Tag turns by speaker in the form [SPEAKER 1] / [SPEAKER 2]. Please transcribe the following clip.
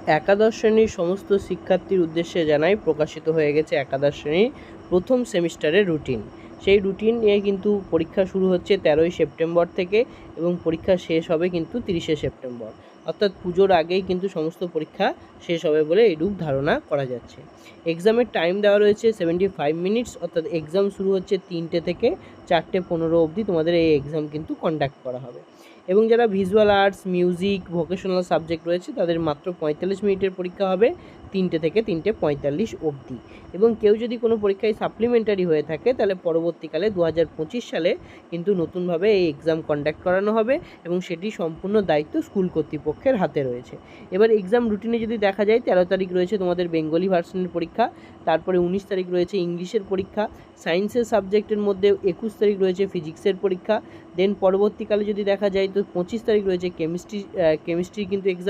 [SPEAKER 1] একাদশ শ্রেণীর সমস্ত শিক্ষার্থীর উদ্দেশ্যে জানাই, প্রকাশিত হয়ে গেছে একাদশ শ্রেণীর প্রথম সেমিস্টারের রুটিন। সেই রুটিন নিয়ে কিন্তু পরীক্ষা শুরু হচ্ছে 13ই সেপ্টেম্বর থেকে এবং পরীক্ষা শেষ হবে কিন্তু 30শে সেপ্টেম্বর, অর্থাৎ পুজোর আগেই কিন্তু সমস্ত পরীক্ষা শেষ হবে বলে এইরূপ ধারণা করা যাচ্ছে। এক্সামের টাইম দেওয়া রয়েছে 75 মিনিটস, অর্থাৎ এক্সাম শুরু হচ্ছে 3টে থেকে 4:15 অবধি তোমাদের এই এক্সাম কিন্তু কন্ডাক্ট করা হবে। এবং যারা visual arts, music, vocational subject রয়েছে তাদের মাত্র 45 মিনিটের পরীক্ষা হবে 3টে থেকে 3:45 অবধি। এবং কেউ যদি কোনো পরীক্ষায় সাপ্লিমেন্টারি হয়ে থাকে তাহলে পরবর্তীকালে 2025 সালে কিন্তু নতুনভাবে এই এক্সাম কন্ডাক্ট করানো হবে এবং সেটি সম্পূর্ণ দায়িত্ব স্কুল কর্তৃপক্ষের হাতে রয়েছে। এবার এক্সাম রুটিনে যদি দেখা যায়, 13 তারিখ রয়েছে তোমাদের বেঙ্গলি ভার্সনের পরীক্ষা, তারপরে 19 তারিখ রয়েছে ইংলিশের পরীক্ষা, সায়েন্সের সাবজেক্টের মধ্যে 21 তারিখ রয়েছে ফিজিক্সের পরীক্ষা, দেন পরবর্তীকালে যদি দেখা যায় তো 25 তারিখ রয়েছে কেমিস্ট্রি কিন্তু এক্সাম